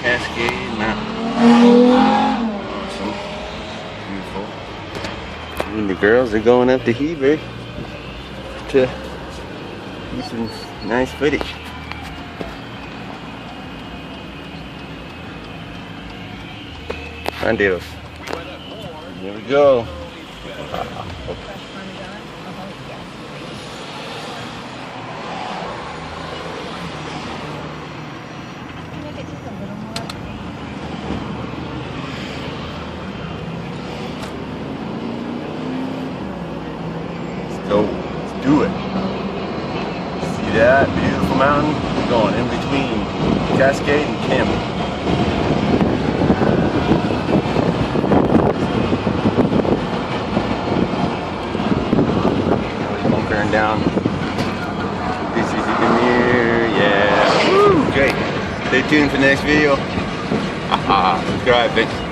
Cascade Mountain. Awesome. Beautiful. And the girls are going up to Heber to get some nice footage. Deals. Here we go. Let's go. Let's do it. See that beautiful mountain? We're going in between Cascade and Campbell. Down. This is the mirror, yeah. Woo, great. Stay tuned for the next video. Subscribe, bitch.